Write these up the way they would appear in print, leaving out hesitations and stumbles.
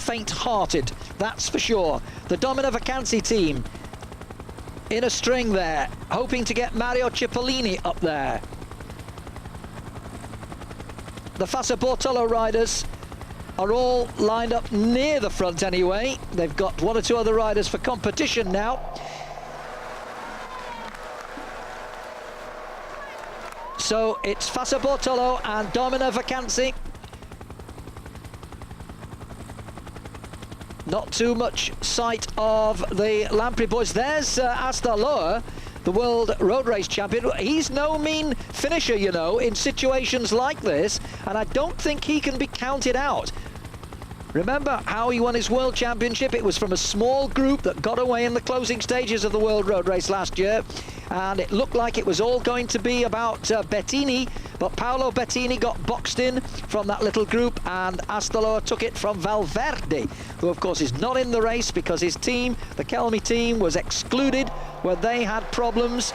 faint-hearted, that's for sure. The Domina Vacanze team in a string there, hoping to get Mario Cipollini up there. The Fassa Bortolo riders are all lined up near the front anyway. They've got one or two other riders for competition now. So it's Fassa Bortolo and Domina Vacanze. Not too much sight of the Lamprey boys. There's Asta Loa, the world road race champion. He's no mean finisher, you know, in situations like this, and I don't think he can be counted out. Remember how he won his world championship? It was from a small group that got away in the closing stages of the world road race last year, and it looked like it was all going to be about Bettini, but Paolo Bettini got boxed in from that little group, and Asta Loa took it from Valverde, who of course is not in the race because his team, the Kelmi team, was excluded when they had problems.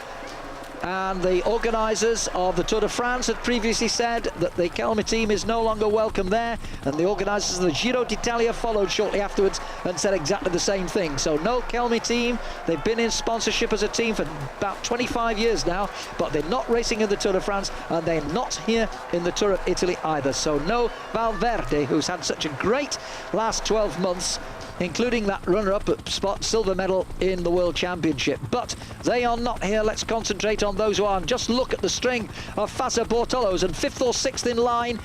And the organisers of the Tour de France had previously said that the Kelmi team is no longer welcome there, and the organisers of the Giro d'Italia followed shortly afterwards and said exactly the same thing. So no Kelmi team. They've been in sponsorship as a team for about 25 years now, but they're not racing in the Tour de France, and they're not here in the Tour of Italy either. So no Valverde, who's had such a great last 12 months, including that runner-up spot, silver medal in the World Championship. But they are not here. Let's concentrate on those who are. And just look at the string of Fassa Bortolos, and 5th or 6th in line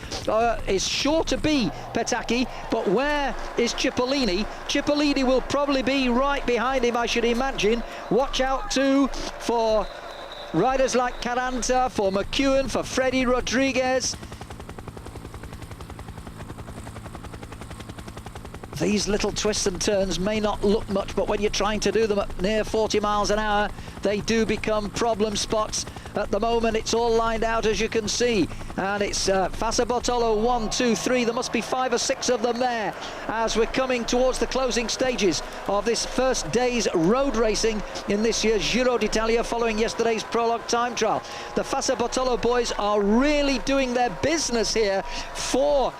is sure to be Petacchi, but where is Cipollini? Cipollini will probably be right behind him, I should imagine. Watch out too for riders like Caranta, for McEwen, for Freddy Rodriguez. These little twists and turns may not look much, but when you're trying to do them at near 40 miles an hour, they do become problem spots. At the moment, it's all lined out, as you can see. And it's Fassa Bortolo, 1, 2, 3. There must be 5 or 6 of them there as we're coming towards the closing stages of this first day's road racing in this year's Giro d'Italia, following yesterday's prologue time trial. The Fassa Bortolo boys are really doing their business here for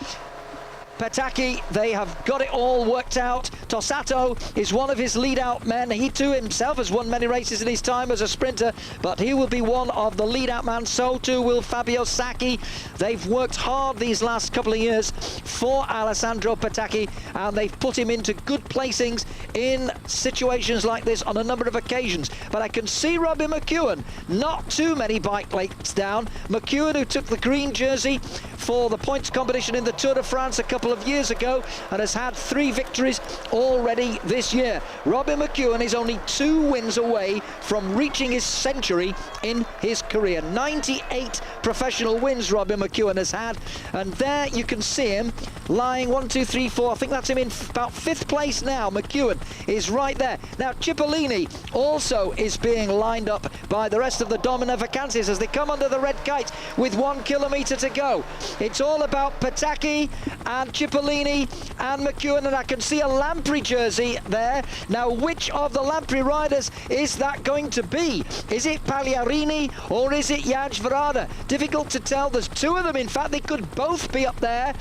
Petacchi. They have got it all worked out. Tossato is one of his lead-out men. He too himself has won many races in his time as a sprinter, but he will be one of the lead-out men. So too will Fabio Sacchi. They've worked hard these last couple of years for Alessandro Petacchi, and they've put him into good placings in situations like this on a number of occasions. But I can see Robbie McEwen, not too many bike legs down. McEwen, who took the green jersey for the points competition in the Tour de France a couple of years ago and has had 3 victories already this year. Robbie McEwen is only 2 wins away from reaching his century in his career. 98 professional wins Robbie McEwen has had, and there you can see him lying 1, 2, 3, 4. I think that's him in about 5th place now. McEwen is right there. Now Cipollini also is being lined up by the rest of the Domina Vacances as they come under the red kite with 1 kilometre to go. It's all about Petacchi and Cipollini and McEwen, and I can see a Lamprey jersey there. Now, which of the Lamprey riders is that going to be? Is it Pagliarini or is it Jansch Verada? Difficult to tell. There's 2 of them. In fact, they could both be up there.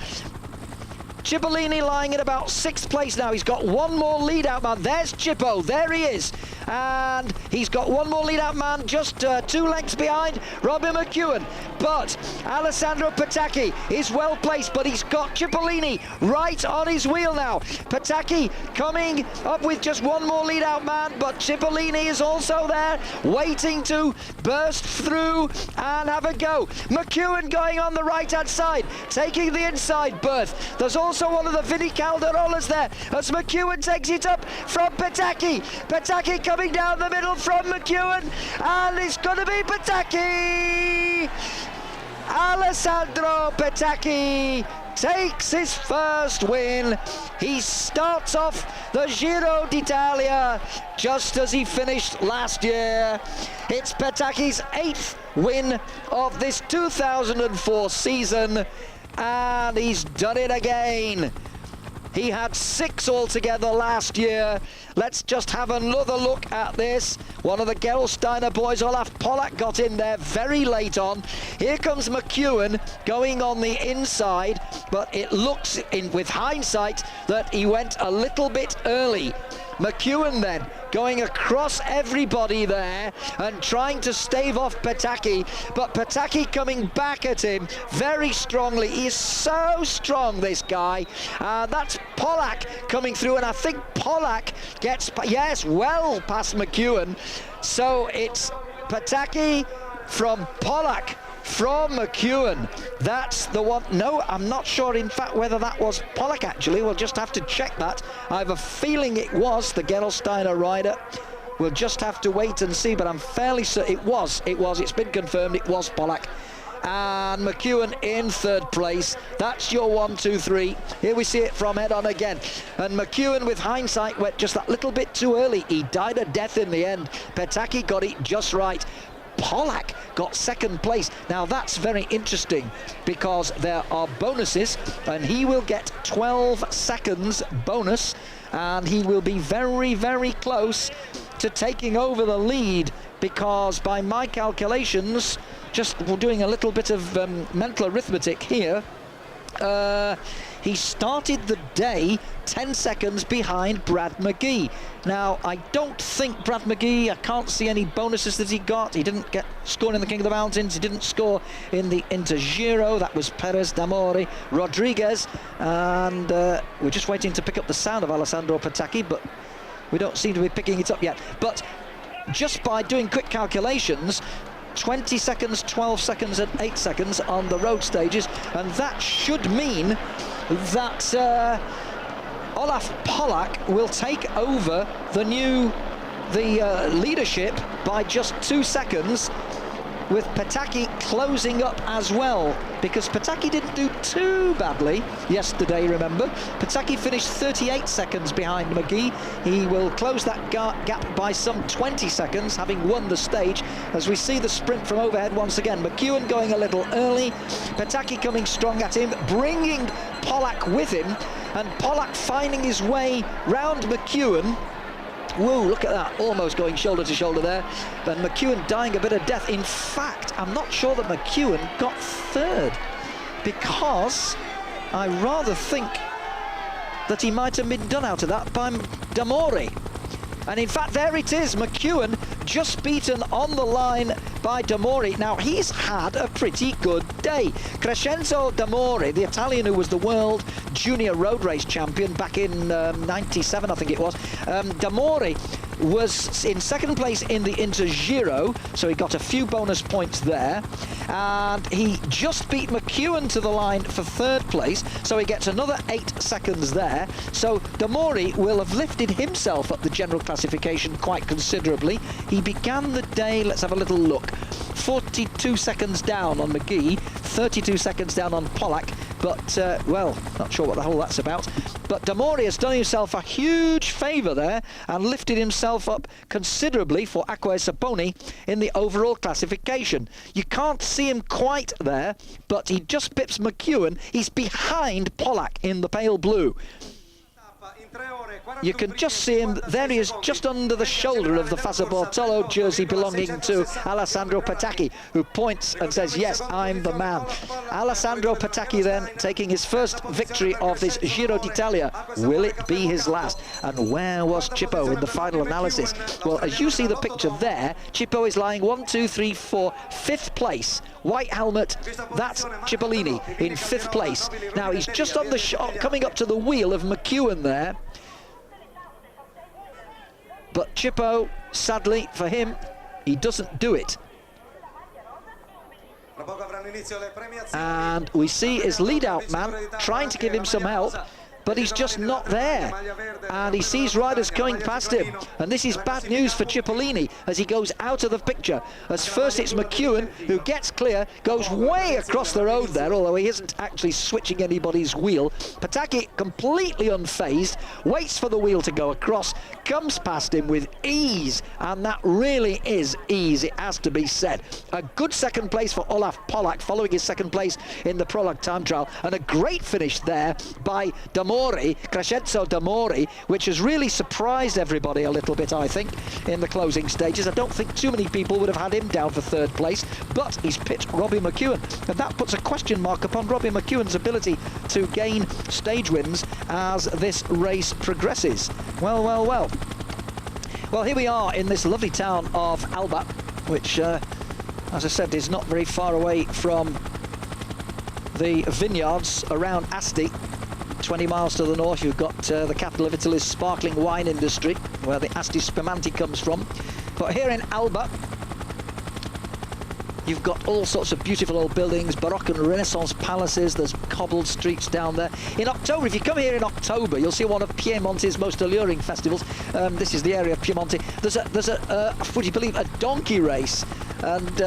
Cipollini lying in about 6th place now. He's got 1 more lead-out man. There's Cippo. There he is. And he's got 1 more lead-out man, just 2 lengths behind Robbie McEwen. But Alessandro Petacchi is well placed, but he's got Cipollini right on his wheel now. Petacchi coming up with just 1 more lead-out man, but Cipollini is also there, waiting to burst through and have a go. McEwen going on the right-hand side, taking the inside berth. There's also one of the Vinny Calderolas there as McEwen takes it up from Petacchi. Petacchi coming down the middle from McEwen, and it's going to be Petacchi. Alessandro Petacchi takes his first win. He starts off the Giro d'Italia just as he finished last year. It's Petacchi's 8th win of this 2004 season, and he's done it again. He had 6 altogether last year. Let's just have another look at this. One of the Gerolsteiner boys, Olaf Pollack, got in there very late on. Here comes McEwen going on the inside, but it looks, with hindsight, that he went a little bit early. McEwen then going across everybody there and trying to stave off Petacchi, but Petacchi coming back at him very strongly. He is so strong, this guy. That's Pollack coming through, and I think Pollack gets, yes, well past McEwen. So it's Petacchi from Pollack from McEwen. That's the one. No, I'm not sure, in fact, whether that was Pollack, actually. We'll just have to check that. I have a feeling it was the Gerolsteiner rider. We'll just have to wait and see, but I'm fairly certain it was. It's been confirmed. It was Pollack. And McEwen in 3rd place. That's your 1, 2, 3. Here we see it from head on again. And McEwen, with hindsight, went just that little bit too early. He died a death in the end. Petacchi got it just right. Pollack got 2nd place. Now that's very interesting because there are bonuses, and he will get 12 seconds bonus, and he will be very, very close to taking over the lead, because by my calculations, just doing a little bit of mental arithmetic here, he started the day 10 seconds behind Brad McGee. Now, I don't think Brad McGee, I can't see any bonuses that he got. He didn't score in the King of the Mountains. He didn't score in the Giro. That was Perez, D'Amore, Rodriguez. And we're just waiting to pick up the sound of Alessandro Petacchi, but we don't seem to be picking it up yet. But just by doing quick calculations, 20 seconds, 12 seconds and 8 seconds on the road stages, and that should mean that Olaf Pollack will take over the leadership by just 2 seconds, with Petacchi closing up as well, because Petacchi didn't do too badly yesterday, remember. Petacchi finished 38 seconds behind McGee. He will close that gap by some 20 seconds, having won the stage, as we see the sprint from overhead once again. McEwen going a little early, Petacchi coming strong at him, bringing Pollack with him, and Pollack finding his way round McEwen. Whoa, look at that, almost going shoulder to shoulder there. But McEwen dying a bit of death. In fact, I'm not sure that McEwen got 3rd, because I rather think that he might have been done out of that by D'Amore. And in fact, there it is, McEwen just beaten on the line by D'Amore. Now, he's had a pretty good day. Crescenzo D'Amore, the Italian who was the world junior road race champion back in 97, I think it was. D'Amore was in 2nd place in the Giro, so he got a few bonus points there. And he just beat McEwen to the line for 3rd place, so he gets another 8 seconds there. So D'Amore will have lifted himself up the general classification quite considerably. He began the day, let's have a little look, 42 seconds down on McGee, 32 seconds down on Pollack, but, well, not sure what the hell that's about. But D'Amore has done himself a huge favour there and lifted himself up considerably for Acqua Sapone in the overall classification. You can't see him quite there, but he just pips McEwen. He's behind Pollack in the pale blue. You can just see him, there he is, just under the shoulder of the Fassa Bortolo jersey belonging to Alessandro Petacchi, who points and says, yes, I'm the man. Alessandro Petacchi then taking his first victory of this Giro d'Italia. Will it be his last? And where was Cippo in the final analysis? Well, as you see the picture there, Cippo is lying 1, 2, 3, 4, 5th place. White helmet, that's Cipollini in 5th place. Now he's just on the coming up to the wheel of McEwen there. But Cippo, sadly for him, he doesn't do it. And we see his lead-out man trying to give him some help, but he's just not there. And he sees riders going past him. And this is bad news for Cipollini as he goes out of the picture. As first it's McEwen who gets clear, goes way across the road there, although he isn't actually switching anybody's wheel. Petacchi completely unfazed, waits for the wheel to go across, comes past him with ease, and that really is ease, it has to be said. A good 2nd place for Olaf Pollack, following his 2nd place in the prologue time trial, and a great finish there by D'Amore. d'Amore, Crescenzo d'Amore, which has really surprised everybody a little bit, I think, in the closing stages. I don't think too many people would have had him down for third place, but he's pipped Robbie McEwen, and that puts a question mark upon Robbie McEwen's ability to gain stage wins as this race progresses. Well, well, well. Well, here we are in this lovely town of Alba, which, as I said, is not very far away from the vineyards around Asti. 20 miles to the north, you've got the capital of Italy's sparkling wine industry, where the Asti Spumante comes from. But here in Alba, you've got all sorts of beautiful old buildings, Baroque and Renaissance palaces. There's cobbled streets down there. In October, if you come here in October, you'll see one of Piemonte's most alluring festivals. This is the area of Piemonte. There's a would you believe, a donkey race, and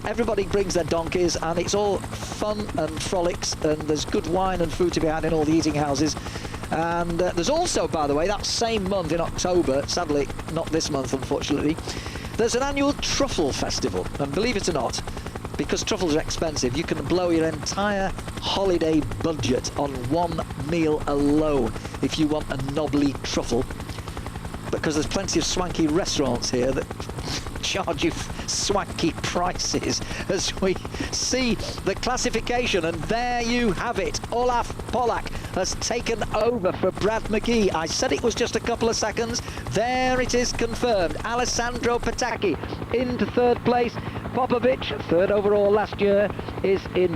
everybody brings their donkeys, and it's all fun and frolics, and there's good wine and food to be had in all the eating houses. And there's also, by the way, that same month in October, sadly not this month unfortunately, there's an annual truffle festival, and believe it or not, because truffles are expensive, you can blow your entire holiday budget on one meal alone if you want a knobbly truffle, because there's plenty of swanky restaurants here that charge you swanky prices as we see the classification. And there you have it. Olaf Pollack has taken over for Brad McGee. I said it was just a couple of seconds. There it is, confirmed. Alessandro Petacchi into third place. Popovych, third overall last year, is in